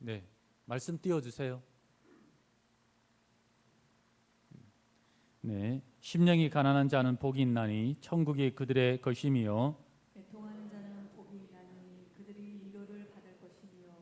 네, 말씀 띄워주세요. 네, 심령이 가난한 자는 복이 있나니 천국이 그들의 것이며 애통하는 자는 복이 있나니 그들이 위로를 받을 것이며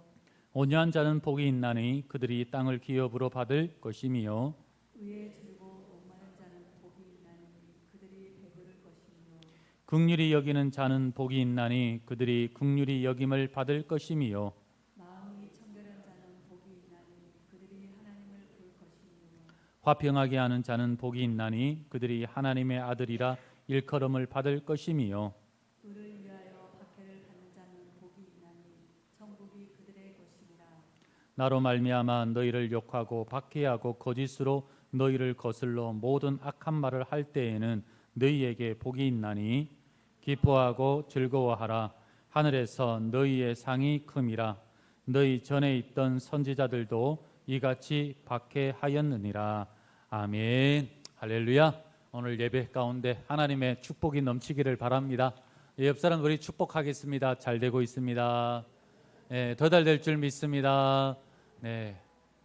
온유한 자는 복이 있나니 그들이 땅을 기업으로 받을 것이며 의에 줄고 목마른 자는 복이 있나니 그들이 배부를 것이며 긍휼히 여기는 자는 복이 있나니 그들이 긍휼히 여김을 받을 것이며 마음이 청결한 자는 복이 있나니 그들이 하나님을 볼 것이며 화평하게 하는 자는 복이 있나니 그들이 하나님의 아들이라 일컬음을 받을 것이며 의를 위하여 박해를 받는 자는 복이 있나니 천국이 그들의 것이니라. 나로 말미암아 너희를 욕하고 박해하고 거짓으로 너희를 거슬러 모든 악한 말을 할 때에는 너희에게 복이 있나니 기뻐하고 즐거워하라. 하늘에서 너희의 상이 큼이라. 너희 전에 있던 선지자들도 이같이 박해하였느니라. 아멘. 할렐루야. 오늘 예배 가운데 하나님의 축복이 넘치기를 바랍니다. 옆 사람 우리 축복하겠습니다. 잘 되고 있습니다. 네, 더 잘 될 줄 믿습니다. 네,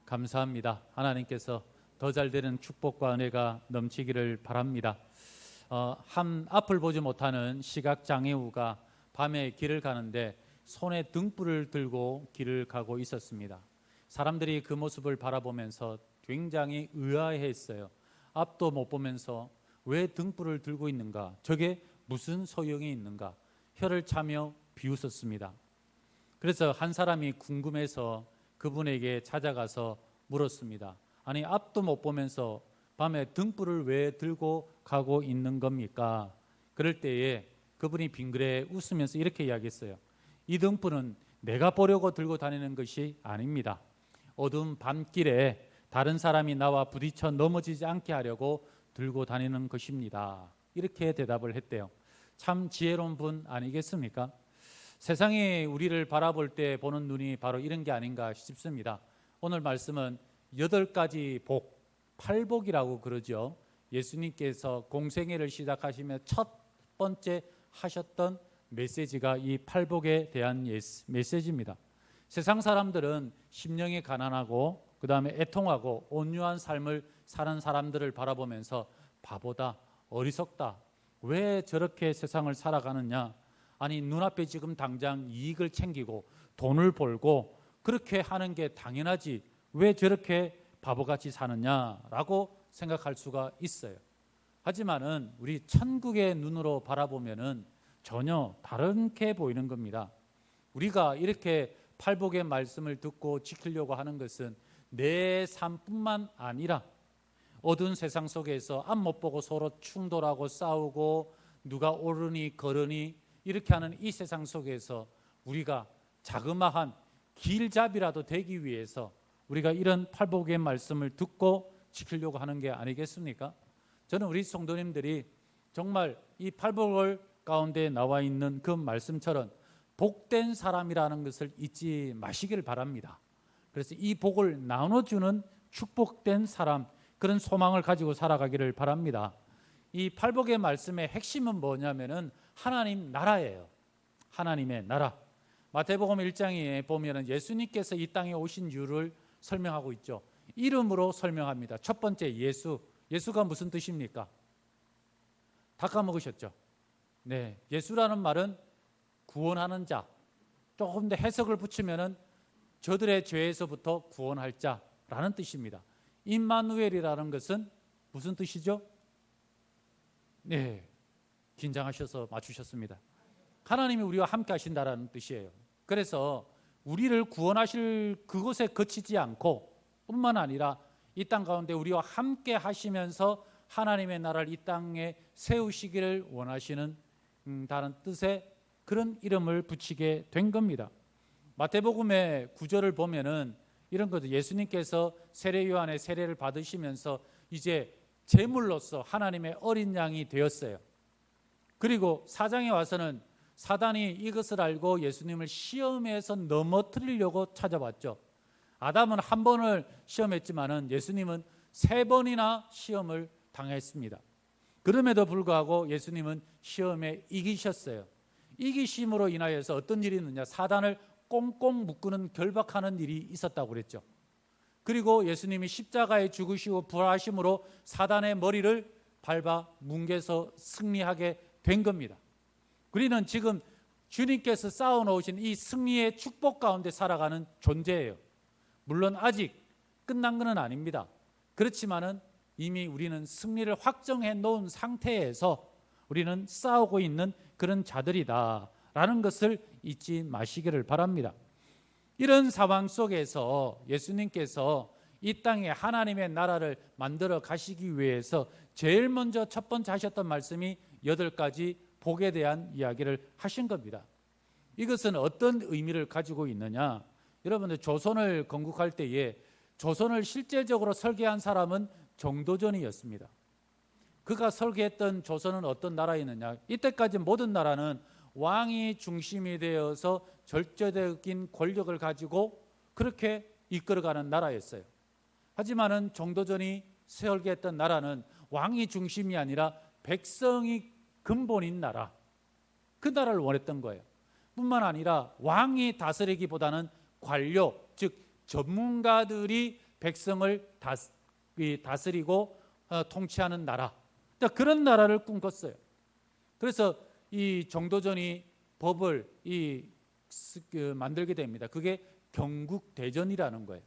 감사합니다. 하나님께서 더 잘 되는 축복과 은혜가 넘치기를 바랍니다. 앞을 보지 못하는 시각장애우가 밤에 길을 가는데 손에 등불을 들고 길을 가고 있었습니다. 사람들이 그 모습을 바라보면서 굉장히 의아해했어요. 앞도 못 보면서 왜 등불을 들고 있는가? 저게 무슨 소용이 있는가? 혀를 차며 비웃었습니다. 그래서 한 사람이 궁금해서 그분에게 찾아가서 물었습니다. 아니, 앞도 못 보면서 밤에 등불을 왜 들고 가고 있는 겁니까? 그럴 때에 그분이 빙그레 웃으면서 이렇게 이야기했어요. 이 등불은 내가 보려고 들고 다니는 것이 아닙니다. 어두운 밤길에 다른 사람이 나와 부딪혀 넘어지지 않게 하려고 들고 다니는 것입니다. 이렇게 대답을 했대요. 참 지혜로운 분 아니겠습니까? 세상이 우리를 바라볼 때 보는 눈이 바로 이런 게 아닌가 싶습니다. 오늘 말씀은 8가지 복, 팔복이라고 그러죠. 예수님께서 공생애를 시작하시며 첫 번째 하셨던 메시지가 이 팔복에 대한 메시지입니다. 세상 사람들은 심령이 가난하고 그 다음에 애통하고 온유한 삶을 사는 사람들을 바라보면서 바보다, 어리석다, 왜 저렇게 세상을 살아가느냐, 아니 눈앞에 지금 당장 이익을 챙기고 돈을 벌고 그렇게 하는 게 당연하지 왜 저렇게 바보같이 사느냐라고 생각할 수가 있어요. 하지만은 우리 천국의 눈으로 바라보면은 전혀 다르게 보이는 겁니다. 우리가 이렇게 팔복의 말씀을 듣고 지키려고 하는 것은 내 삶뿐만 아니라 어두운 세상 속에서 앞 못 보고 서로 충돌하고 싸우고 누가 옳으니 거르니 이렇게 하는 이 세상 속에서 우리가 자그마한 길잡이라도 되기 위해서 우리가 이런 팔복의 말씀을 듣고 지키려고 하는 게 아니겠습니까? 저는 우리 성도님들이 정말 이 팔복을 가운데 나와 있는 그 말씀처럼 복된 사람이라는 것을 잊지 마시기를 바랍니다. 그래서 이 복을 나눠주는 축복된 사람, 그런 소망을 가지고 살아가기를 바랍니다. 이 팔복의 말씀의 핵심은 뭐냐면은 하나님 나라예요. 하나님의 나라. 마태복음 1장에 보면은 예수님께서 이 땅에 오신 이유를 설명하고 있죠. 이름으로 설명합니다. 첫 번째 예수. 예수가 무슨 뜻입니까? 다 까먹으셨죠? 네, 예수라는 말은 구원하는 자. 조금 더 해석을 붙이면은 저들의 죄에서부터 구원할 자라는 뜻입니다. 임마누엘이라는 것은 무슨 뜻이죠? 네, 긴장하셔서 맞추셨습니다. 하나님이 우리와 함께 하신다라는 뜻이에요. 그래서 우리를 구원하실 그곳에 그치지 않고 뿐만 아니라 이 땅 가운데 우리와 함께 하시면서 하나님의 나라를 이 땅에 세우시기를 원하시는 다른 뜻의 그런 이름을 붙이게 된 겁니다. 마태복음의 구절을 보면은 이런 거죠. 예수님께서 세례 요한의 세례를 받으시면서 이제 제물로서 하나님의 어린 양이 되었어요. 그리고 4장에 와서는 사단이 이것을 알고 예수님을 시험해서 넘어뜨리려고 찾아왔죠. 아담은 한 번을 시험했지만은 예수님은 3번이나 시험을 당했습니다. 그럼에도 불구하고 예수님은 시험에 이기셨어요. 이기심으로 인하여서 어떤 일이 있느냐, 사단을 꽁꽁 묶는 결박하는 일이 있었다고 그랬죠. 그리고 예수님이 십자가에 죽으시고 부활하심으로 사단의 머리를 밟아 뭉개서 승리하게 된 겁니다. 우리는 지금 주님께서 쌓아놓으신 이 승리의 축복 가운데 살아가는 존재예요. 물론 아직 끝난 것은 아닙니다. 그렇지만은 이미 우리는 승리를 확정해 놓은 상태에서 우리는 싸우고 있는 그런 자들이다라는 것을 잊지 마시기를 바랍니다. 이런 상황 속에서 예수님께서 이 땅에 하나님의 나라를 만들어 가시기 위해서 제일 먼저 첫 번째 하셨던 말씀이 8가지 복에 대한 이야기를 하신 겁니다. 이것은 어떤 의미를 가지고 있느냐? 여러분들 조선을 건국할 때에 조선을 실제적으로 설계한 사람은 정도전이었습니다. 그가 설계했던 조선은 어떤 나라였느냐? 이때까지 모든 나라는 왕이 중심이 되어서 절대적인 권력을 가지고 그렇게 이끌어가는 나라였어요. 하지만은 정도전이 설계했던 나라는 왕이 중심이 아니라 백성이 근본인 나라, 그 나라를 원했던 거예요. 뿐만 아니라 왕이 다스리기보다는 관료, 즉 전문가들이 백성을 다스리고 통치하는 나라, 그런 나라를 꿈꿨어요. 그래서 이 정도전이 법을 만들게 됩니다. 그게 경국대전이라는 거예요.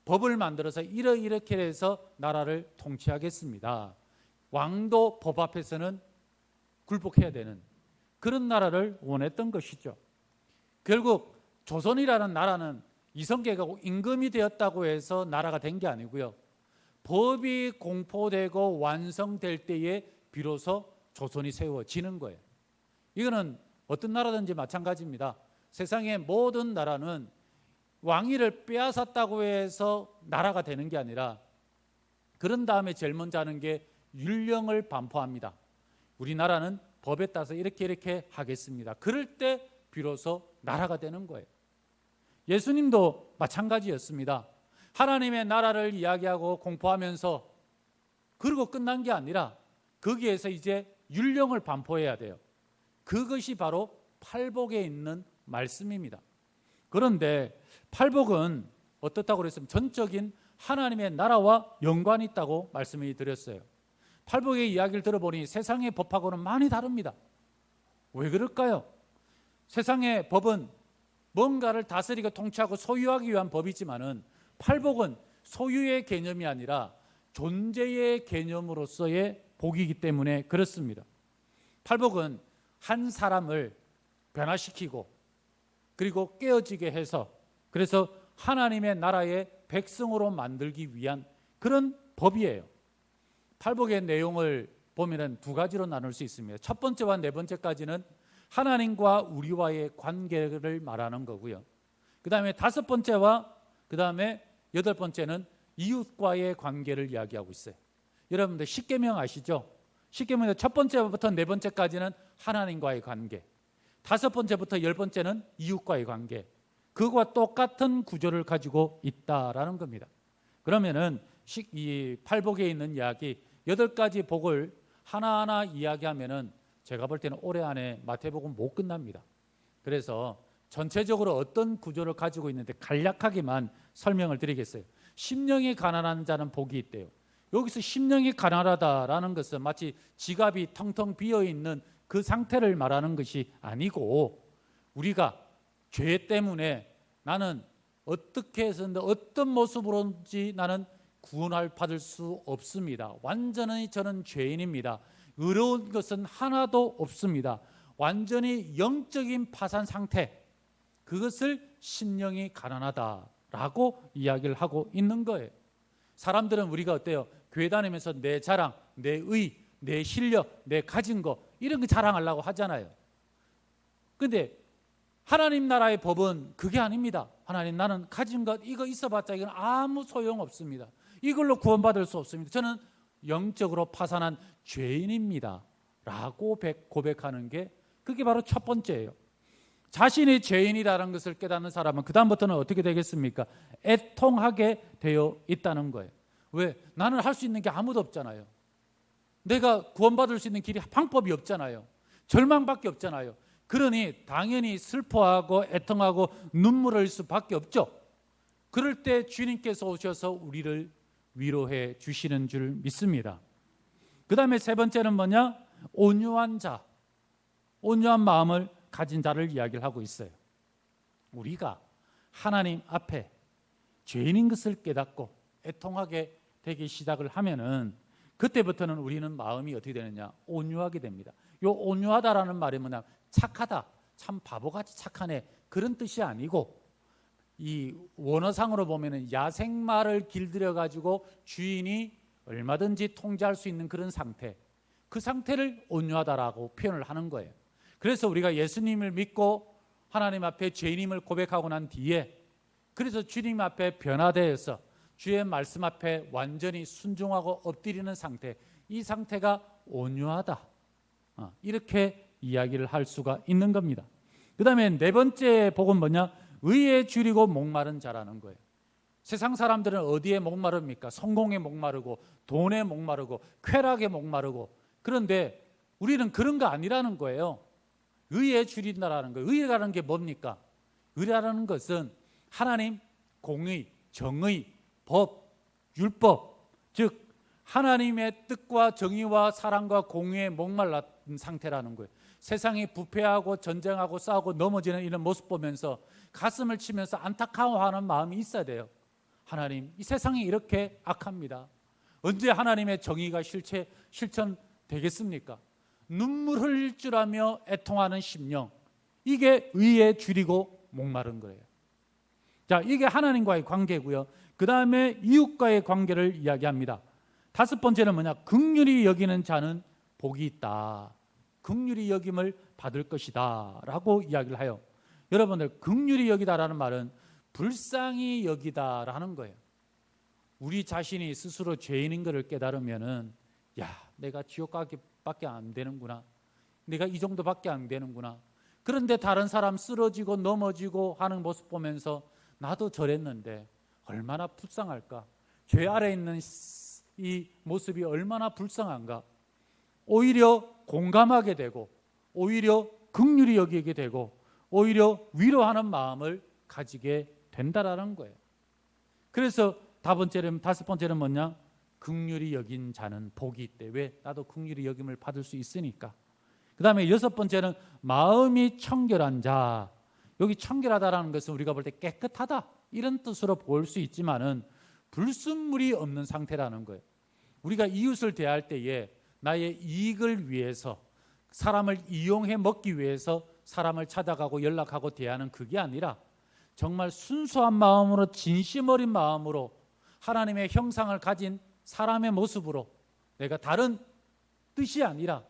법을 만들어서 이렇게 해서 나라를 통치하겠습니다. 왕도 법 앞에서는 굴복해야 되는 그런 나라를 원했던 것이죠. 결국 조선이라는 나라는 이성계가 임금이 되었다고 해서 나라가 된 게 아니고요. 법이 공포되고 완성될 때에 비로소 조선이 세워지는 거예요. 이거는 어떤 나라든지 마찬가지입니다. 세상의 모든 나라는 왕위를 빼앗았다고 해서 나라가 되는 게 아니라 그런 다음에 제일 먼저 하는 게 율령을 반포합니다. 우리나라는 법에 따라서 이렇게 하겠습니다. 그럴 때 비로소 나라가 되는 거예요. 예수님도 마찬가지였습니다. 하나님의 나라를 이야기하고 공포하면서 그러고 끝난 게 아니라 거기에서 이제 율령을 반포해야 돼요. 그것이 바로 팔복에 있는 말씀입니다. 그런데 팔복은 어떻다고 그랬으면 전적인 하나님의 나라와 연관이 있다고 말씀을 드렸어요. 팔복의 이야기를 들어보니 세상의 법하고는 많이 다릅니다. 왜 그럴까요? 세상의 법은 뭔가를 다스리고 통치하고 소유하기 위한 법이지만은 팔복은 소유의 개념이 아니라 존재의 개념으로서의 복이기 때문에 그렇습니다. 팔복은 한 사람을 변화시키고 그리고 깨어지게 해서 그래서 하나님의 나라의 백성으로 만들기 위한 그런 법이에요. 팔복의 내용을 보면은 2가지로 나눌 수 있습니다. 첫 번째와 4번째까지는 하나님과 우리와의 관계를 말하는 거고요. 그 다음에 5번째와 그 다음에 8번째는 이웃과의 관계를 이야기하고 있어요. 여러분들 십계명 아시죠? 십계명의 첫 번째부터 4번째까지는 하나님과의 관계, 5번째부터 10번째는 이웃과의 관계, 그거와 똑같은 구조를 가지고 있다라는 겁니다. 그러면은 이 팔복에 있는 이야기 8가지 복을 하나하나 이야기하면은 제가 볼 때는 올해 안에 마태복음 못 끝납니다. 그래서 전체적으로 어떤 구조를 가지고 있는데 간략하게만 설명을 드리겠어요. 심령이 가난한 자는 복이 있대요. 여기서 심령이 가난하다라는 것은 마치 지갑이 텅텅 비어있는 그 상태를 말하는 것이 아니고 우리가 죄 때문에 나는 어떻게 해서든 어떤 모습으로든지 나는 구원을 받을 수 없습니다. 완전히 저는 죄인입니다. 의로운 것은 하나도 없습니다. 완전히 영적인 파산 상태, 그것을 심령이 가난하다라고 이야기를 하고 있는 거예요. 사람들은 우리가 어때요? 교회 다니면서 내 자랑, 내 의, 내 실력, 내 가진 거 이런 거 자랑하려고 하잖아요. 그런데 하나님 나라의 법은 그게 아닙니다. 하나님, 나는 가진 것 이거 있어봤자 이건 아무 소용없습니다. 이걸로 구원받을 수 없습니다. 저는 영적으로 파산한 죄인입니다 라고 고백하는 게 그게 바로 첫 번째예요. 자신이 죄인이라는 것을 깨닫는 사람은 그 다음부터는 어떻게 되겠습니까? 애통하게 되어 있다는 거예요. 왜? 나는 할 수 있는 게 아무도 없잖아요. 내가 구원받을 수 있는 길이 방법이 없잖아요. 절망밖에 없잖아요. 그러니 당연히 슬퍼하고 애통하고 눈물을 흘릴 수밖에 없죠. 그럴 때 주님께서 오셔서 우리를 위로해 주시는 줄 믿습니다. 그 다음에 세 번째는 뭐냐? 온유한 자, 온유한 마음을 가진 자를 이야기를 하고 있어요. 우리가 하나님 앞에 죄인인 것을 깨닫고 애통하게 되기 시작을 하면은 그때부터는 우리는 마음이 어떻게 되느냐? 온유하게 됩니다. 요 온유하다라는 말이 뭐냐? 착하다, 참 바보같이 착하네, 그런 뜻이 아니고, 이 원어상으로 보면은 야생마를 길들여 가지고 주인이 얼마든지 통제할 수 있는 그런 상태, 그 상태를 온유하다라고 표현을 하는 거예요. 그래서 우리가 예수님을 믿고 하나님 앞에 죄인임을 고백하고 난 뒤에, 그래서 주님 앞에 변화되어서 주의 말씀 앞에 완전히 순종하고 엎드리는 상태, 이 상태가 온유하다, 이렇게 이야기를 할 수가 있는 겁니다. 그 다음에 네 번째 복은 뭐냐? 의에 줄이고 목마른 자라는 거예요. 세상 사람들은 어디에 목마릅니까? 성공에 목마르고 돈에 목마르고 쾌락에 목마르고. 그런데 우리는 그런 거 아니라는 거예요. 의에 줄인다라는 거예요. 의라는 게 뭡니까? 의라는 것은 하나님, 공의, 정의, 법, 율법, 즉 하나님의 뜻과 정의와 사랑과 공의에 목말랐던 상태라는 거예요. 세상이 부패하고 전쟁하고 싸우고 넘어지는 이런 모습 보면서 가슴을 치면서 안타까워하는 마음이 있어야 돼요. 하나님, 이 세상이 이렇게 악합니다. 언제 하나님의 정의가 실천되겠습니까? 눈물 흘릴 줄 알며 애통하는 심령, 이게 의에 줄이고 목마른 거예요. 자, 이게 하나님과의 관계고요. 그 다음에 이웃과의 관계를 이야기합니다. 다섯 번째는 뭐냐? 긍휼히 여기는 자는 복이 있다. 긍휼히 여김을 받을 것이다 라고 이야기를 해요. 여러분들, 긍휼히 여기다라는 말은 불쌍히 여기다라는 거예요. 우리 자신이 스스로 죄인인 것을 깨달으면은, 야, 내가 지옥 가기밖에 안 되는구나, 내가 이 정도밖에 안 되는구나. 그런데 다른 사람 쓰러지고 넘어지고 하는 모습 보면서 나도 저랬는데 얼마나 불쌍할까, 죄 아래 있는 이 모습이 얼마나 불쌍한가. 오히려 공감하게 되고, 오히려 긍휼히 여기게 되고, 오히려 위로하는 마음을 가지게 된다라는 거예요. 그래서 다섯 번째는 뭐냐? 긍휼히 여긴 자는 복이 있대. 왜? 나도 긍휼히 여김을 받을 수 있으니까. 그 다음에 여섯 번째는 마음이 청결한 자. 여기 청결하다라는 것은 우리가 볼 때 깨끗하다, 이런 뜻으로 볼 수 있지만은 불순물이 없는 상태라는 거예요. 우리가 이웃을 대할 때에 나의 이익을 위해서, 사람을 이용해 먹기 위해서 사람을 찾아가고 연락하고 대하는 그게 아니라 정말 순수한 마음으로, 진심 어린 마음으로 하나님의 형상을 가진 사람의 모습으로, 내가 다른 뜻이 아니라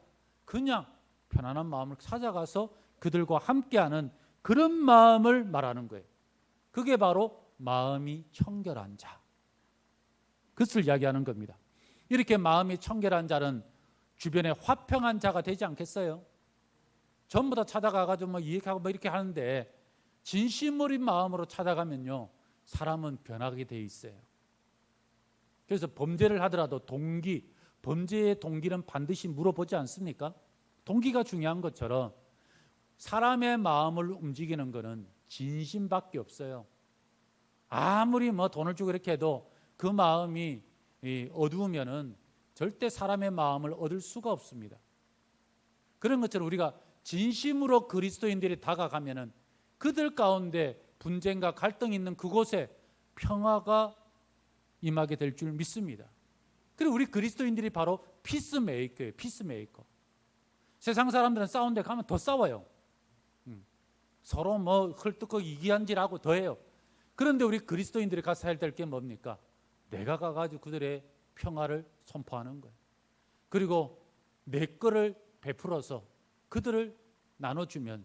그냥 편안한 마음을 찾아가서 그들과 함께하는 그런 마음을 말하는 거예요. 그게 바로 마음이 청결한 자, 그것을 이야기하는 겁니다. 이렇게 마음이 청결한 자는 주변에 화평한 자가 되지 않겠어요? 전부 다 찾아가가지고 뭐 이익하고 이렇게 하는데 진심 어린 마음으로 찾아가면요, 사람은 변하게 돼 있어요. 그래서 범죄를 하더라도 범죄의 동기는 반드시 물어보지 않습니까? 동기가 중요한 것처럼 사람의 마음을 움직이는 것은 진심밖에 없어요. 아무리 뭐 돈을 주고 이렇게 해도 그 마음이 어두우면은 절대 사람의 마음을 얻을 수가 없습니다. 그런 것처럼 우리가 진심으로 그리스도인들이 다가가면은 그들 가운데 분쟁과 갈등이 있는 그곳에 평화가 임하게 될 줄 믿습니다. 그리고 우리 그리스도인들이 바로 피스메이커예요. 피스메이커. 세상 사람들은 싸운 데 가면 더 싸워요. 서로 뭐 헐떡거 이기한질하고 더해요. 그런데 우리 그리스도인들이 가서 해야 될 게 뭡니까? 내가 가가지고 그들의 평화를 선포하는 거예요. 그리고 내 거를 베풀어서 그들을 나눠주면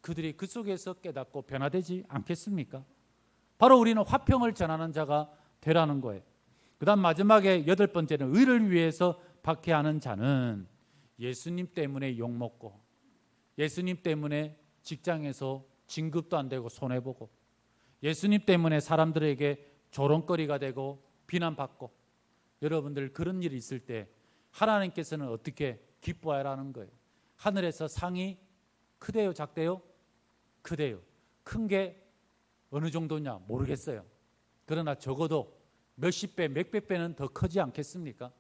그들이 그 속에서 깨닫고 변화되지 않겠습니까? 바로 우리는 화평을 전하는 자가 되라는 거예요. 그 다음 마지막에 여덟 번째는 의를 위해서 박해하는 자는 예수님 때문에 욕먹고, 예수님 때문에 직장에서 진급도 안 되고 손해보고, 예수님 때문에 사람들에게 조롱거리가 되고 비난받고, 여러분들 그런 일이 있을 때 하나님께서는 어떻게 기뻐하라는 거예요? 하늘에서 상이 크대요, 작대요? 크대요. 큰 게 어느 정도냐 모르겠어요. 그러나 적어도 몇십 배, 몇백 배는 더 크지 않겠습니까?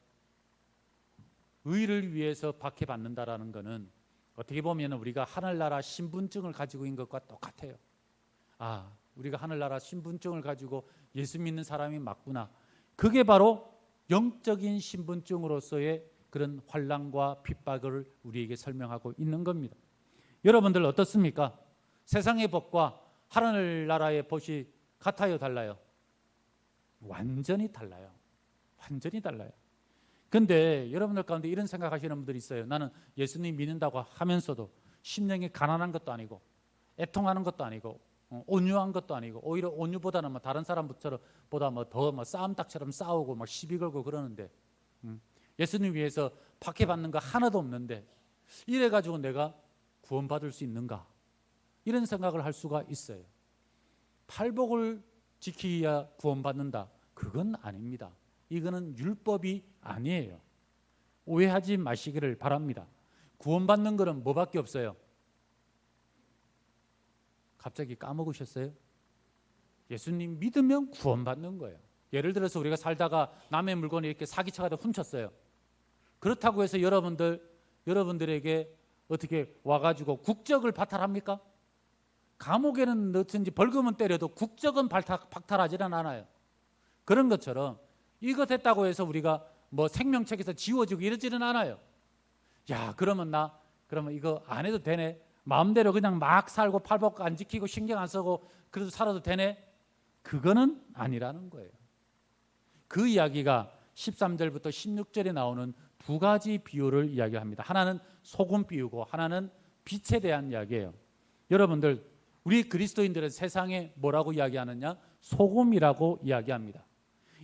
의를 위해서 박해받는다라는 것은 어떻게 보면 우리가 하늘나라 신분증을 가지고 있는 것과 똑같아요. 아, 우리가 하늘나라 신분증을 가지고 예수 믿는 사람이 맞구나. 그게 바로 영적인 신분증으로서의 그런 환난과 핍박을 우리에게 설명하고 있는 겁니다. 여러분들 어떻습니까? 세상의 법과 하늘나라의 법이 같아요, 달라요? 완전히 달라요. 완전히 달라요. 근데 여러분들 가운데 이런 생각하시는 분들이 있어요. 나는 예수님 믿는다고 하면서도 심령이 가난한 것도 아니고 애통하는 것도 아니고 온유한 것도 아니고 오히려 온유보다는 다른 사람보다 더 싸움닭처럼 싸우고 시비 걸고 그러는데 예수님 위해서 박해받는 거 하나도 없는데 이래가지고 내가 구원받을 수 있는가? 이런 생각을 할 수가 있어요. 팔복을 지키야 구원받는다. 그건 아닙니다. 이거는 율법이 아니에요. 오해하지 마시기를 바랍니다. 구원받는 것은 뭐밖에 없어요? 갑자기 까먹으셨어요? 예수님 믿으면 구원받는 거예요. 예를 들어서 우리가 살다가 남의 물건을 이렇게 사기쳐가다 훔쳤어요. 그렇다고 해서 여러분들에게 어떻게 와가지고 국적을 박탈합니까? 감옥에는 넣든지 벌금은 때려도 국적은 박탈하지는 않아요. 그런 것처럼 이것 했다고 해서 우리가 생명책에서 지워지고 이러지는 않아요. 야, 그러면 이거 안 해도 되네. 마음대로 그냥 막 살고 팔복 안 지키고 신경 안 쓰고 그래도 살아도 되네. 그거는 아니라는 거예요. 그 이야기가 13절부터 16절에 나오는 두 가지 비유를 이야기합니다. 하나는 소금 비유고 하나는 빛에 대한 이야기예요. 여러분들, 우리 그리스도인들은 세상에 뭐라고 이야기하느냐? 소금이라고 이야기합니다.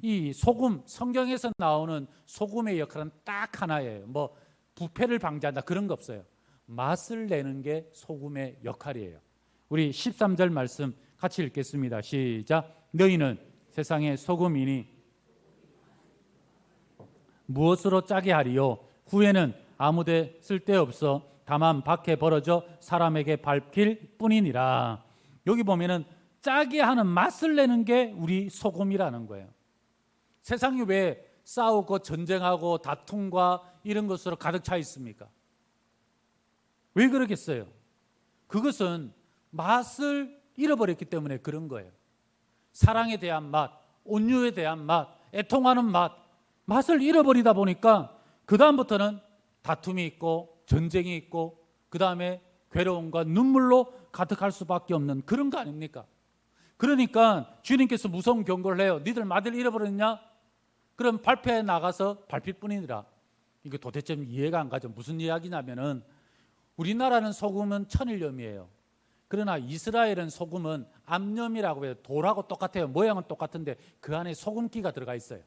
이 소금, 성경에서 나오는 소금의 역할은 딱 하나예요. 부패를 방지한다 그런 거 없어요. 맛을 내는 게 소금의 역할이에요. 우리 13절 말씀 같이 읽겠습니다. 시작. 너희는 세상의 소금이니 무엇으로 짜게 하리요? 후에는 아무데 쓸데없어 다만 밖에 벌어져 사람에게 밟힐 뿐이니라. 여기 보면은 짜게 하는 맛을 내는 게 우리 소금이라는 거예요. 세상이 왜 싸우고 전쟁하고 다툼과 이런 것으로 가득 차 있습니까? 왜 그러겠어요? 그것은 맛을 잃어버렸기 때문에 그런 거예요. 사랑에 대한 맛, 온유에 대한 맛, 애통하는 맛을 잃어버리다 보니까 그 다음부터는 다툼이 있고 전쟁이 있고 그 다음에 괴로움과 눈물로 가득할 수밖에 없는 그런 거 아닙니까? 그러니까 주님께서 무서운 경고를 해요. 니들 맛을 잃어버렸냐? 그럼 발표에 나가서 밟힐 뿐이니라. 이거 도대체 이해가 안 가죠. 무슨 이야기냐면은 우리나라는 소금은 천일염이에요. 그러나 이스라엘은 소금은 암염이라고 해요. 돌하고 똑같아요. 모양은 똑같은데 그 안에 소금기가 들어가 있어요.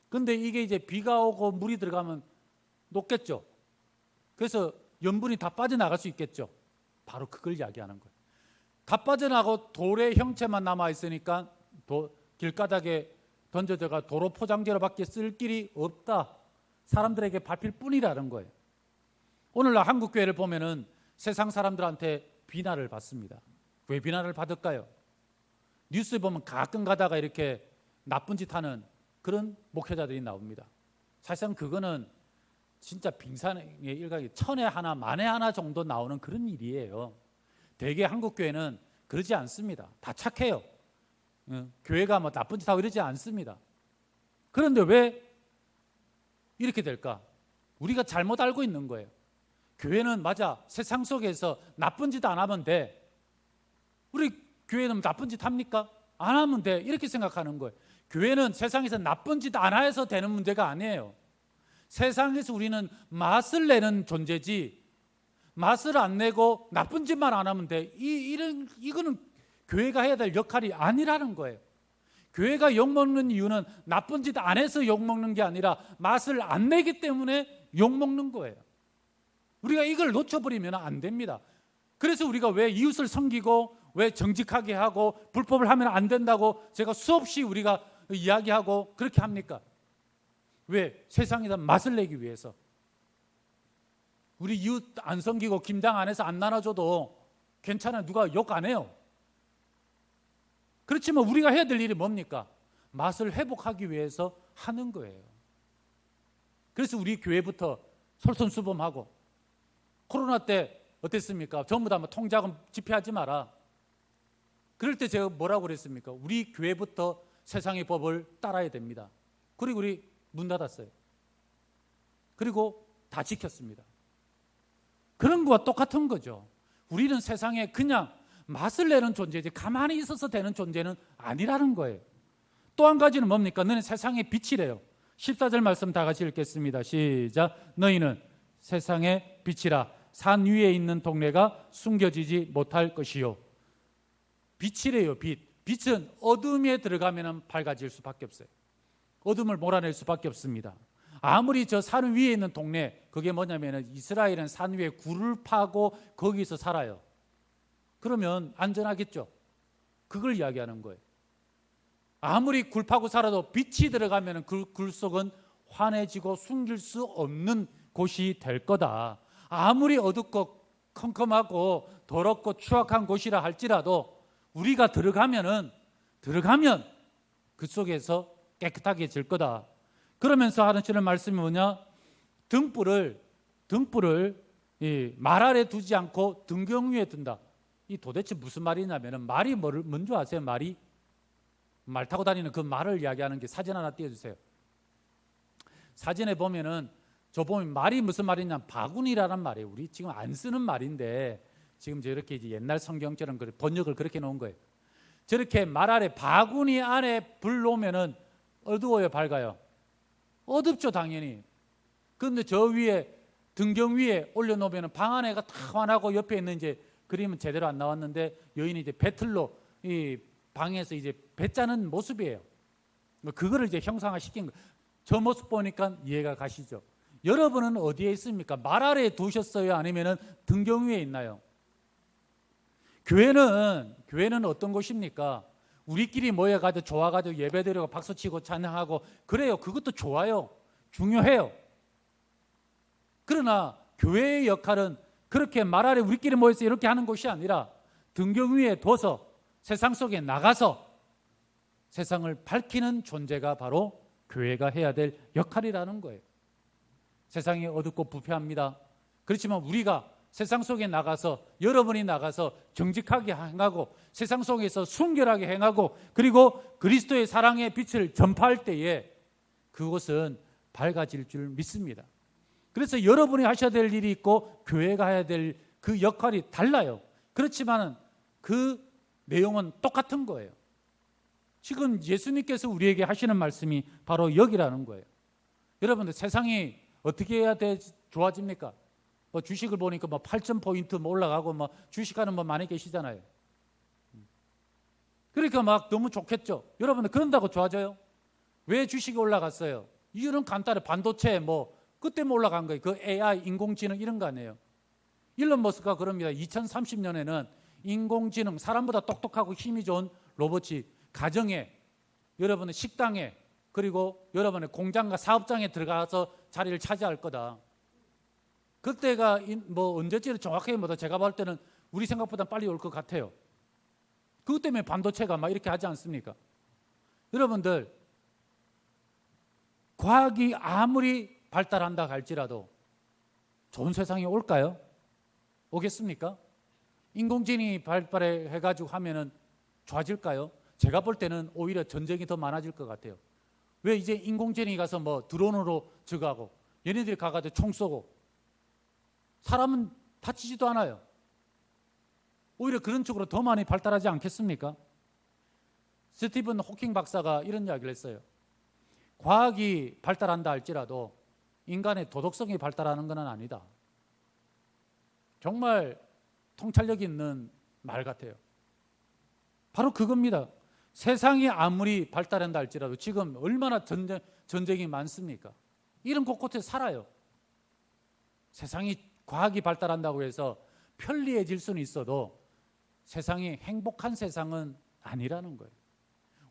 근데 이게 이제 비가 오고 물이 들어가면 녹겠죠. 그래서 염분이 다 빠져나갈 수 있겠죠. 바로 그걸 이야기하는 거예요. 다 빠져나가고 돌의 형체만 남아 있으니까 길가닥에 던져져가 도로 포장재로밖에 쓸 길이 없다. 사람들에게 밟힐 뿐이라는 거예요. 오늘날 한국 교회를 보면은 세상 사람들한테 비난을 받습니다. 왜 비난을 받을까요? 뉴스에 보면 가끔 가다가 이렇게 나쁜 짓 하는 그런 목회자들이 나옵니다. 사실상 그거는 진짜 빙산의 일각이 천에 하나 만에 하나 정도 나오는 그런 일이에요. 대개 한국 교회는 그러지 않습니다. 다 착해요. 교회가 나쁜 짓 하고 이러지 않습니다. 그런데 왜 이렇게 될까? 우리가 잘못 알고 있는 거예요. 교회는 맞아, 세상 속에서 나쁜 짓 안 하면 돼. 우리 교회는 나쁜 짓 합니까? 안 하면 돼. 이렇게 생각하는 거예요. 교회는 세상에서 나쁜 짓 안 해서 되는 문제가 아니에요. 세상에서 우리는 맛을 내는 존재지 맛을 안 내고 나쁜 짓만 안 하면 돼. 이거는 교회가 해야 될 역할이 아니라는 거예요. 교회가 욕먹는 이유는 나쁜 짓 안 해서 욕먹는 게 아니라 맛을 안 내기 때문에 욕먹는 거예요. 우리가 이걸 놓쳐버리면 안 됩니다. 그래서 우리가 왜 이웃을 섬기고 왜 정직하게 하고 불법을 하면 안 된다고 제가 수없이 우리가 이야기하고 그렇게 합니까? 왜? 세상에다 맛을 내기 위해서. 우리 이웃 안 섬기고 김장 안에서 안 나눠줘도 괜찮아요. 누가 욕 안 해요. 그렇지만 우리가 해야 될 일이 뭡니까? 맛을 회복하기 위해서 하는 거예요. 그래서 우리 교회부터 솔선수범하고, 코로나 때 어땠습니까? 전부 다 통자금 집회하지 마라. 그럴 때 제가 뭐라고 그랬습니까? 우리 교회부터 세상의 법을 따라야 됩니다. 그리고 우리 문 닫았어요. 그리고 다 지켰습니다. 그런 거와 똑같은 거죠. 우리는 세상에 그냥 맛을 내는 존재지 가만히 있어서 되는 존재는 아니라는 거예요. 또 한 가지는 뭡니까? 너는 세상의 빛이래요. 14절 말씀 다 같이 읽겠습니다. 시작. 너희는 세상의 빛이라. 산 위에 있는 동네가 숨겨지지 못할 것이요. 빛이래요. 빛. 빛은 어둠에 들어가면 밝아질 수밖에 없어요. 어둠을 몰아낼 수밖에 없습니다. 아무리 저 산 위에 있는 동네, 그게 뭐냐면 이스라엘은 산 위에 굴을 파고 거기서 살아요. 그러면 안전하겠죠. 그걸 이야기하는 거예요. 아무리 굴 파고 살아도 빛이 들어가면 그 굴 속은 환해지고 숨길 수 없는 곳이 될 거다. 아무리 어둡고 컴컴하고 더럽고 추악한 곳이라 할지라도 우리가 들어가면 그 속에서 깨끗하게 질 거다. 그러면서 하시는 말씀이 뭐냐? 등불을 말 아래 두지 않고 등경 위에 둔다. 이 도대체 무슨 말이냐면, 말이 뭔지 아세요? 말 타고 다니는 그 말을 이야기하는 게, 사진 하나 띄워주세요. 사진에 보면은 말이 무슨 말이냐? 바구니라는 말이에요. 우리 지금 안 쓰는 말인데 지금 저렇게 이제 옛날 성경처럼 번역을 그렇게 놓은 거예요. 저렇게 말 아래, 바구니 안에 불 놓으면은 어두워요, 밝아요? 어둡죠, 당연히. 그런데 저 위에 등경 위에 올려놓으면 방 안에가 다 환하고 옆에 있는 이제 그림은 제대로 안 나왔는데 여인이 이제 배틀로 이 방에서 이제 배 짜는 모습이에요. 그거를 이제 형상화시킨 거예요. 저 모습 보니까 이해가 가시죠? 여러분은 어디에 있습니까? 말 아래에 두셨어요? 아니면은 등경 위에 있나요? 교회는 어떤 곳입니까? 우리끼리 모여가지고 좋아가지고 예배드리고 박수치고 찬양하고 그래요. 그것도 좋아요. 중요해요. 그러나 교회의 역할은 그렇게 말 아래 우리끼리 모여서 이렇게 하는 곳이 아니라 등경 위에 둬서 세상 속에 나가서 세상을 밝히는 존재가 바로 교회가 해야 될 역할이라는 거예요. 세상이 어둡고 부패합니다. 그렇지만 우리가 세상 속에 나가서, 여러분이 나가서 정직하게 행하고 세상 속에서 순결하게 행하고 그리고 그리스도의 사랑의 빛을 전파할 때에 그것은 밝아질 줄 믿습니다. 그래서 여러분이 하셔야 될 일이 있고 교회가 해야 될 그 역할이 달라요. 그렇지만 그 내용은 똑같은 거예요. 지금 예수님께서 우리에게 하시는 말씀이 바로 여기라는 거예요. 여러분들, 세상이 어떻게 해야 좋아집니까? 주식을 보니까 8,000포인트 올라가고 주식하는 분 많이 계시잖아요. 그러니까 너무 좋겠죠. 여러분들, 그런다고 좋아져요? 왜 주식이 올라갔어요? 이유는 간단해. 반도체 그때 올라간 거예요. 그 AI, 인공지능 이런 거 아니에요. 일론 머스크가 그럽니다. 2030년에는 인공지능, 사람보다 똑똑하고 힘이 좋은 로봇이 가정에, 여러분의 식당에, 그리고 여러분의 공장과 사업장에 들어가서 자리를 차지할 거다. 그때가 언제쯤 정확하게 제가 볼 때는 우리 생각보다 빨리 올 것 같아요. 그것 때문에 반도체가 이렇게 하지 않습니까? 여러분들, 과학이 아무리 발달한다 할지라도 좋은 세상이 올까요? 오겠습니까? 인공지능이 발달해가지고 하면은 좋아질까요? 제가 볼 때는 오히려 전쟁이 더 많아질 것 같아요. 왜? 이제 인공지능이 가서 드론으로 저거하고 얘네들이 가가지고 총 쏘고 사람은 다치지도 않아요. 오히려 그런 쪽으로 더 많이 발달하지 않겠습니까? 스티븐 호킹 박사가 이런 이야기를 했어요. 과학이 발달한다 할지라도 인간의 도덕성이 발달하는 건 아니다. 정말 통찰력 있는 말 같아요. 바로 그겁니다. 세상이 아무리 발달한다 할지라도 지금 얼마나 전쟁이 많습니까? 이런 곳곳에 살아요. 세상이, 과학이 발달한다고 해서 편리해질 수는 있어도 세상이 행복한 세상은 아니라는 거예요.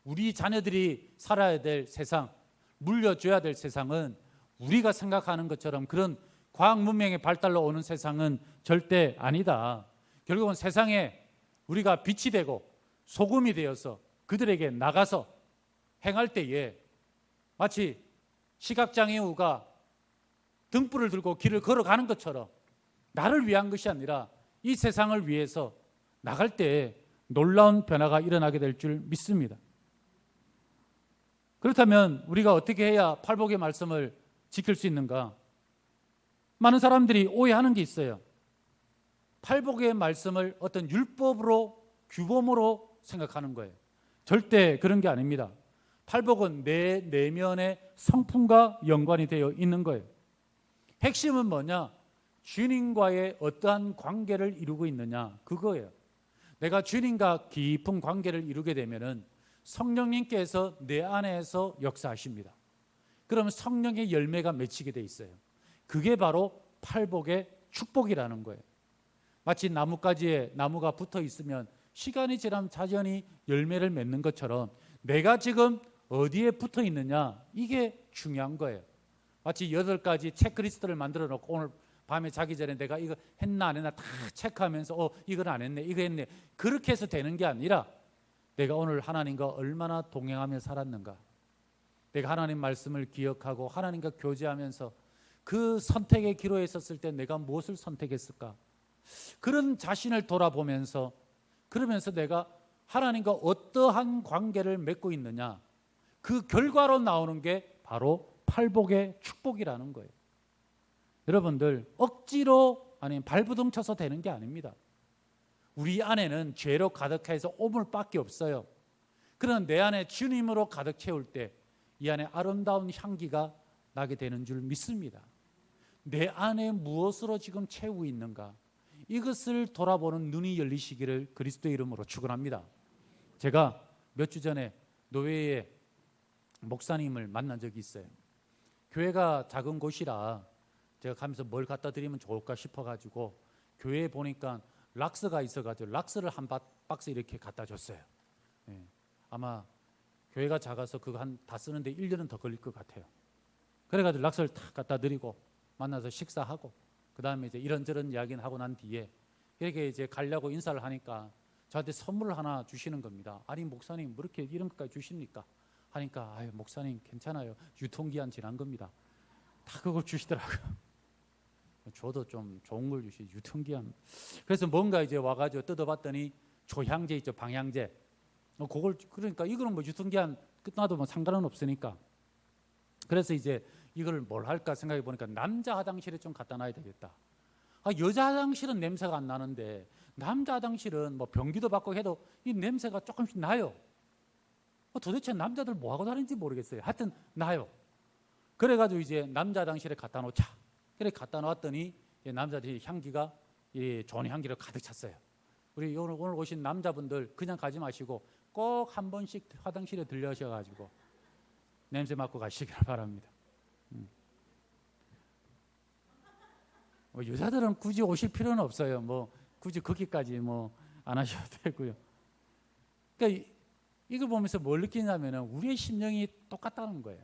우리 자녀들이 살아야 될 세상, 물려줘야 될 세상은 우리가 생각하는 것처럼 그런 과학 문명의 발달로 오는 세상은 절대 아니다. 결국은 세상에 우리가 빛이 되고 소금이 되어서 그들에게 나가서 행할 때에 마치 시각장애우가 등불을 들고 길을 걸어가는 것처럼 나를 위한 것이 아니라 이 세상을 위해서 나갈 때 놀라운 변화가 일어나게 될 줄 믿습니다. 그렇다면 우리가 어떻게 해야 팔복의 말씀을 지킬 수 있는가? 많은 사람들이 오해하는 게 있어요. 팔복의 말씀을 어떤 율법으로 규범으로 생각하는 거예요. 절대 그런 게 아닙니다. 팔복은 내 내면의 성품과 연관이 되어 있는 거예요. 핵심은 뭐냐? 주님과의 어떠한 관계를 이루고 있느냐, 그거예요. 내가 주님과 깊은 관계를 이루게 되면은 성령님께서 내 안에서 역사하십니다. 그러면 성령의 열매가 맺히게 돼 있어요. 그게 바로 팔복의 축복이라는 거예요. 마치 나뭇가지에 나무가 붙어 있으면 시간이 지나면 자연히 열매를 맺는 것처럼 내가 지금 어디에 붙어 있느냐, 이게 중요한 거예요. 마치 8가지 체크리스트를 만들어 놓고 오늘 밤에 자기 전에 내가 이거 했나 안 했나 다 체크하면서 이건 안 했네, 이거 했네, 그렇게 해서 되는 게 아니라 내가 오늘 하나님과 얼마나 동행하며 살았는가, 내가 하나님 말씀을 기억하고 하나님과 교제하면서 그 선택의 기로에 있었을 때 내가 무엇을 선택했을까, 그런 자신을 돌아보면서 그러면서 내가 하나님과 어떠한 관계를 맺고 있느냐, 그 결과로 나오는 게 바로 팔복의 축복이라는 거예요. 여러분들 억지로 아니면 발부둥 쳐서 되는 게 아닙니다. 우리 안에는 죄로 가득해서 오물밖에 없어요. 그러나 내 안에 주님으로 가득 채울 때 이 안에 아름다운 향기가 나게 되는 줄 믿습니다. 내 안에 무엇으로 지금 채우고 있는가, 이것을 돌아보는 눈이 열리시기를 그리스도의 이름으로 축원합니다. 제가 몇 주 전에 노회의 목사님을 만난 적이 있어요. 교회가 작은 곳이라 제가 가면서 뭘 갖다 드리면 좋을까 싶어가지고 교회에 보니까 락스가 있어가지고 락스를 한 박스 이렇게 갖다 줬어요. 아마 교회가 작아서 그거 다 쓰는데 1년은 더 걸릴 것 같아요. 그래가지고 락스를 탁 갖다 드리고 만나서 식사하고 그 다음에 이제 이런저런 이야기는 하고 난 뒤에 이렇게 이제 가려고 인사를 하니까 저한테 선물을 하나 주시는 겁니다. 아니 목사님 뭐 이렇게 이런 것까지 주십니까? 하니까 아유 목사님 괜찮아요. 유통기한 지난 겁니다. 다 그걸 주시더라고요. 저도 좀 좋은 걸 주시, 유통기한. 그래서 뭔가 이제 와가지고 뜯어봤더니 조향제 있죠, 방향제. 그걸 그러니까 이거는 뭐 유통기한 끝나도 뭐 상관은 없으니까. 그래서 이제 이걸 뭘 할까 생각해 보니까 남자 화장실에 좀 갖다 놔야 되겠다. 여자 화장실은 냄새가 안 나는데 남자 화장실은 뭐 변기도 받고 해도 이 냄새가 조금씩 나요. 도대체 남자들 뭐 하고 다니는지 모르겠어요. 하여튼 나요. 그래가지고 이제 남자 화장실에 갖다 놓자. 그래 갖다 놨더니 남자들이 향기가 좋은 향기로 가득 찼어요. 우리 오늘 오신 남자분들 그냥 가지 마시고 꼭 한 번씩 화장실에 들려셔가지고 냄새 맡고 가시길 바랍니다. 여자들은 굳이 오실 필요는 없어요. 뭐 굳이 거기까지 뭐 안 하셔도 되고요. 그러니까 이걸 보면서 뭘 느끼냐면은 우리의 심령이 똑같다는 거예요.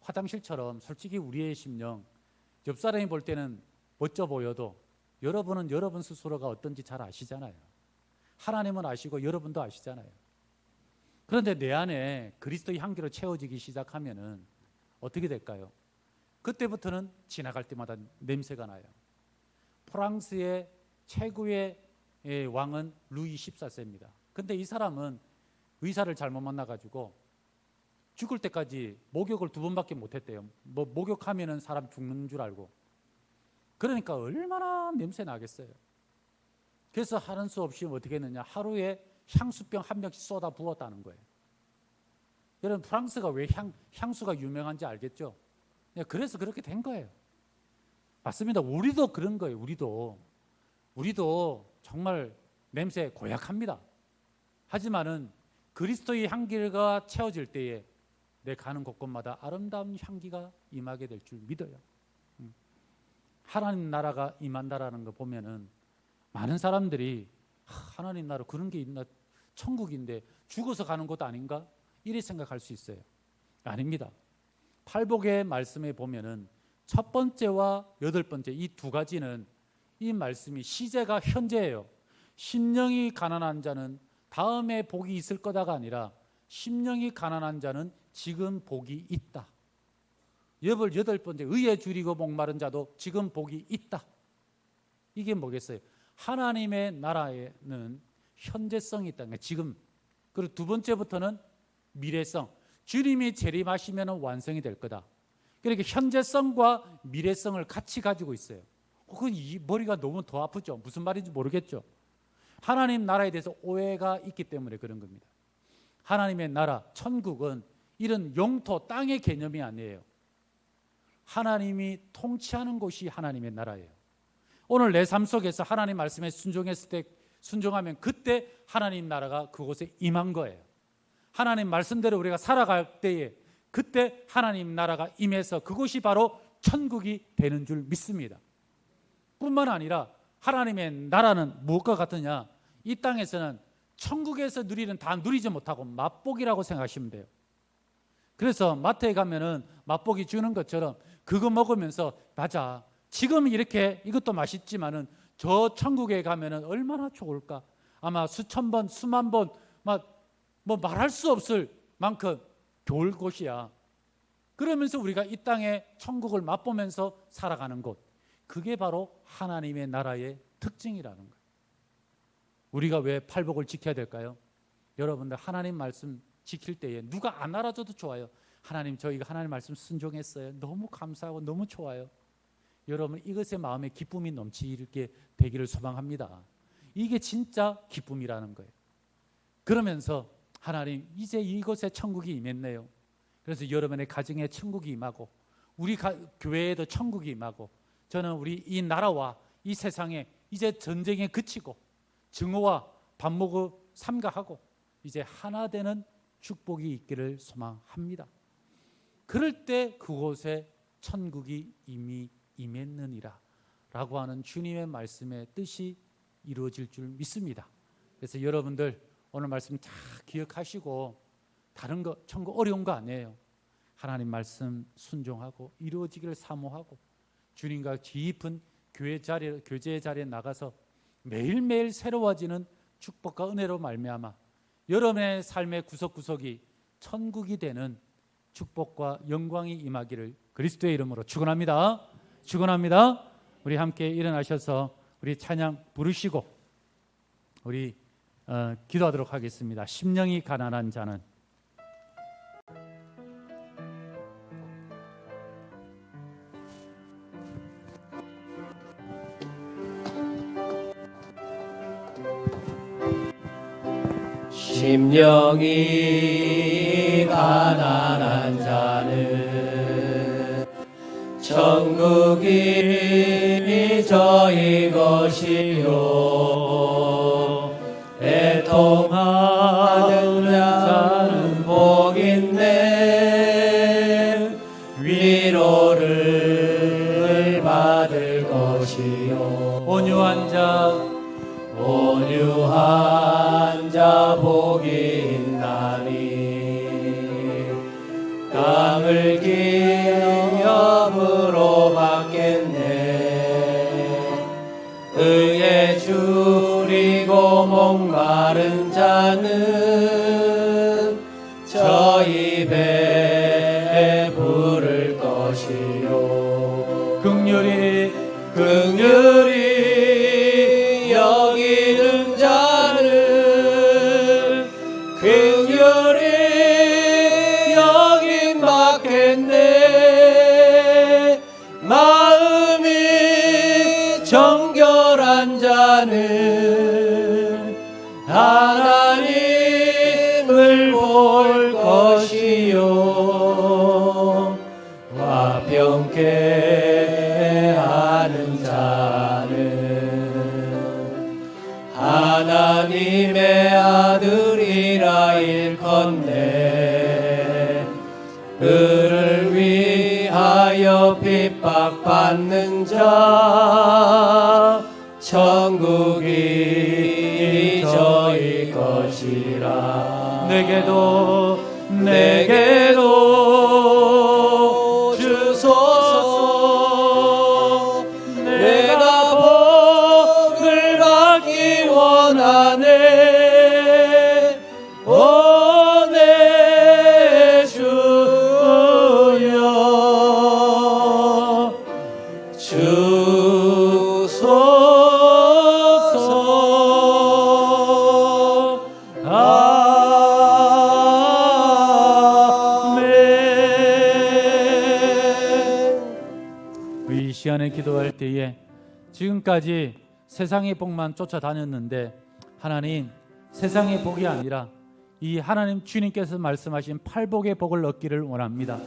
화장실처럼 솔직히 우리의 심령, 옆 사람이 볼 때는 멋져 보여도 여러분은 여러분 스스로가 어떤지 잘 아시잖아요. 하나님은 아시고 여러분도 아시잖아요. 그런데 내 안에 그리스도의 향기로 채워지기 시작하면은 어떻게 될까요? 그때부터는 지나갈 때마다 냄새가 나요. 프랑스의 최고의 왕은 루이 14세입니다. 근데 이 사람은 의사를 잘못 만나가지고 죽을 때까지 목욕을 2번밖에 못했대요. 뭐 목욕하면은 사람 죽는 줄 알고. 그러니까 얼마나 냄새 나겠어요. 그래서 하는 수 없이 어떻게 했느냐, 하루에 향수병 1병씩 쏟아 부었다는 거예요. 여러분 프랑스가 왜 향수가 유명한지 알겠죠? 그래서 그렇게 된 거예요. 맞습니다. 우리도 그런 거예요. 우리도 정말 냄새 고약합니다. 하지만은 그리스도의 향기가 채워질 때에 내 가는 곳곳마다 아름다운 향기가 임하게 될 줄 믿어요. 하나님 나라가 임한다라는 거 보면은 많은 사람들이 하나님 나라 그런 게 있나, 천국인데 죽어서 가는 곳 아닌가, 이렇게 생각할 수 있어요. 아닙니다. 팔복의 말씀에 보면은 첫 번째와 여덟 번째 이 두 가지는 이 말씀이 시제가 현재예요. 심령이 가난한 자는 다음에 복이 있을 거다가 아니라 심령이 가난한 자는 지금 복이 있다. 여덟 번째 의에 줄이고 목마른 자도 지금 복이 있다. 이게 뭐겠어요? 하나님의 나라에는 현재성이 있다는 거예요. 지금. 그리고 두 번째부터는 미래성. 주님이 재림하시면 완성이 될 거다. 그러니까 현재성과 미래성을 같이 가지고 있어요. 이 머리가 너무 더 아프죠. 무슨 말인지 모르겠죠. 하나님 나라에 대해서 오해가 있기 때문에 그런 겁니다. 하나님의 나라, 천국은 이런 영토, 땅의 개념이 아니에요. 하나님이 통치하는 곳이 하나님의 나라예요. 오늘 내 삶 속에서 하나님 말씀에 순종하면 그때 하나님 나라가 그곳에 임한 거예요. 하나님 말씀대로 우리가 살아갈 때에 그때 하나님 나라가 임해서 그곳이 바로 천국이 되는 줄 믿습니다. 뿐만 아니라 하나님의 나라는 무엇과 같으냐? 이 땅에서는 천국에서 누리는 다 누리지 못하고 맛복이라고 생각하시면 돼요. 그래서 마트에 가면은 맛복이 주는 것처럼 그거 먹으면서 맞아. 지금 이렇게 이것도 맛있지만은 저 천국에 가면은 얼마나 좋을까? 아마 수천 번, 수만 번, 뭐 말할 수 없을 만큼 좋을 곳이야. 그러면서 우리가 이 땅에 천국을 맛보면서 살아가는 곳, 그게 바로 하나님의 나라의 특징이라는 거예요. 우리가 왜 팔복을 지켜야 될까요? 여러분들 하나님 말씀 지킬 때에 누가 안 알아줘도 좋아요. 하나님 저희가 하나님 말씀 순종했어요. 너무 감사하고 너무 좋아요. 여러분 이것에 마음에 기쁨이 넘치게 되기를 소망합니다. 이게 진짜 기쁨이라는 거예요. 그러면서 하나님 이제 이곳에 천국이 임했네요. 그래서 여러분의 가정에 천국이 임하고 우리 교회에도 천국이 임하고 저는 우리 이 나라와 이 세상에 이제 전쟁에 그치고 증오와 반목을 삼가하고 이제 하나 되는 축복이 있기를 소망합니다. 그럴 때 그곳에 천국이 이미 임했느니라 라고 하는 주님의 말씀의 뜻이 이루어질 줄 믿습니다. 그래서 여러분들 오늘 말씀 잘 기억하시고 다른 거 천국 어려운 거 아니에요. 하나님 말씀 순종하고 이루어지기를 사모하고 주님과 깊은 교제의 자리에 나가서 매일매일 새로워지는 축복과 은혜로 말미암아 여러분의 삶의 구석구석이 천국이 되는 축복과 영광이 임하기를 그리스도의 이름으로 축원합니다. 축원합니다. 우리 함께 일어나셔서 우리 찬양 부르시고 우리 기도하도록 하겠습니다. 심령이 가난한 자는 심령이 가난한 자는 천국이 저희 것이요 애통하는 자는 복인데 위로를 받을 것이요 온유한 자 복이 있나니 땅을 기업으로 받겠네 의에 줄이고 목마른 자는 저희 배에 부를 것이요 긍휼히 여기는 자는 긍휼히 여긴 받겠네 마음이 정결한 자는 하나님을 볼 것이요 화평케 하는 자는 하나님의 아들이라 일컫네 그를 위하여 핍박받는 자 천국이 저희 것이라 내게도 주소서 기도할 때에 지금까지 세상의 복만 쫓아다녔는데 하나님, 세상의 복이 아니라 이 하나님 주님께서 말씀하신 팔복의 복을 얻기를 원합니다.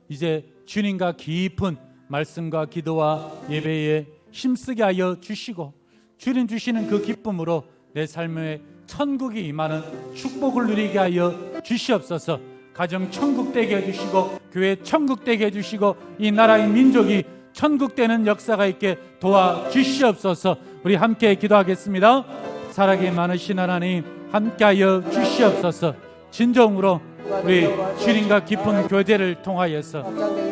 이제 주님과 깊은 말씀과 기도와 예배에 힘쓰게 하여 주시고 주님 주시는 그 기쁨으로 내 삶에 천국이 임하는 축복을 누리게 하여 주시옵소서. 가정 천국 되게 해주시고 교회 천국 되게 해주시고 이 나라의 민족이 천국 되는 역사가 있게 도와주시옵소서. 우리 함께 기도하겠습니다. 사랑이 많으신 하나님 함께하여 주시옵소서. 진정으로 우리 주님과 깊은 교제를 통하여서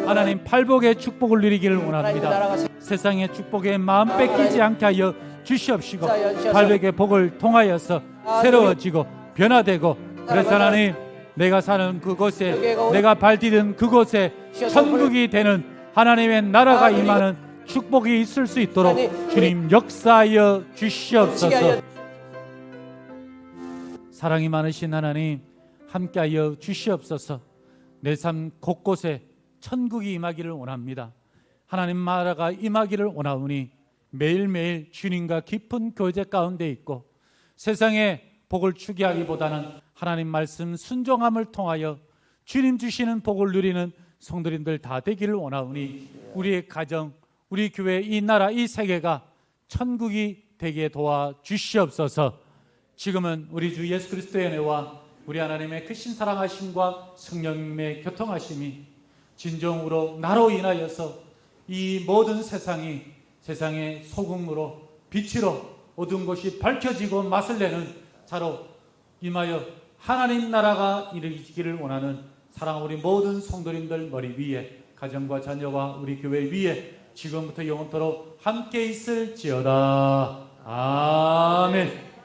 하나님 팔복의 축복을 누리기를 원합니다. 세상의 축복에 마음 뺏기지 않게 하여 주시옵시고 팔복의 복을 통하여서 새로워지고 변화되고 그래서 하나님 내가 사는 그곳에 내가 발디딘 그곳에 천국이 되는 하나님의 나라가 임하는 축복이 있을 수 있도록 주님 역사하여 주시옵소서. 사랑이 많으신 하나님 함께하여 주시옵소서. 내 삶 곳곳에 천국이 임하기를 원합니다. 하나님 나라가 임하기를 원하오니 매일매일 주님과 깊은 교제 가운데 있고 세상의 복을 추구하기보다는 하나님 말씀 순종함을 통하여 주님 주시는 복을 누리는 성도님들 다 되기를 원하오니 우리의 가정, 우리 교회, 이 나라, 이 세계가 천국이 되게 도와주시옵소서. 지금은 우리 주 예수 그리스도의 은혜와 우리 하나님의 크신 사랑하심과 성령님의 교통하심이 진정으로 나로 인하여서 이 모든 세상이 세상의 소금으로 빛으로 어두운 곳이 밝혀지고 맛을 내는 자로 임하여 하나님 나라가 이루어지기를 원하는 사랑하는 우리 모든 성도님들 머리 위에 가정과 자녀와 우리 교회 위에 지금부터 영원토록 함께 있을지어다. 아멘.